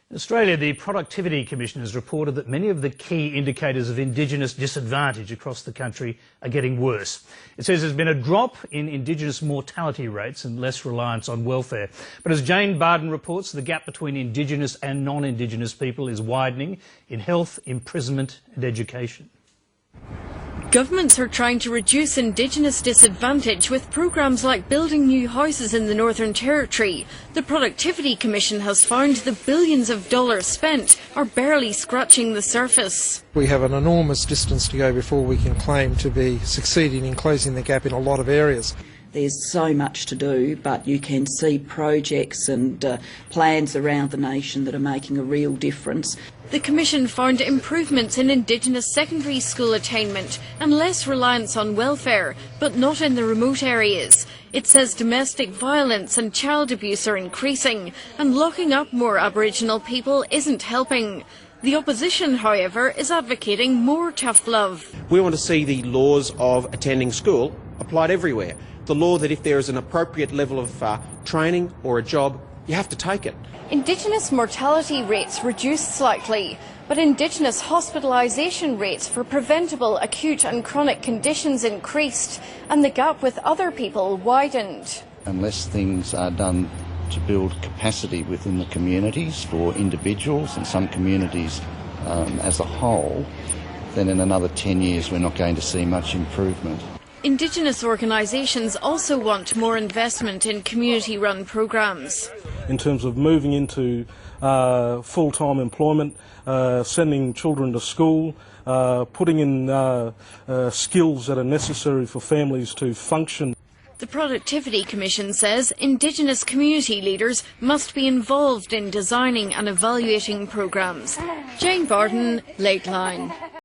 In Australia, the Productivity Commission has reported that many of the key indicators of Indigenous disadvantage across the country are getting worse. It says there's been a drop in Indigenous mortality rates and less reliance on welfare. But as Jane Barden reports, the gap between Indigenous and non-Indigenous people is widening in health, imprisonment and education. Governments are trying to reduce Indigenous disadvantage with programs like building new houses in the Northern Territory. The Productivity Commission has found the billions of dollars spent are barely scratching the surface. We have an enormous distance to go before we can claim to be succeeding in closing the gap in a lot of areas. There's so much to do, but you can see projects and plans around the nation that are making a real difference. The Commission found improvements in Indigenous secondary school attainment and less reliance on welfare, but not in the remote areas. It says domestic violence and child abuse are increasing, and locking up more Aboriginal people isn't helping. The opposition, however, is advocating more tough love. We want to see the laws of attending school applied everywhere. The law that if there is an appropriate level of training or a job, you have to take it. Indigenous mortality rates reduced slightly, but Indigenous hospitalisation rates for preventable acute and chronic conditions increased, and the gap with other people widened. Unless things are done to build capacity within the communities for individuals and some communities as a whole, then in another 10 years we're not going to see much improvement. Indigenous organisations also want more investment in community-run programs. In terms of moving into full-time employment, sending children to school, putting in skills that are necessary for families to function. The Productivity Commission says Indigenous community leaders must be involved in designing and evaluating programs. Jane Barden, Lateline.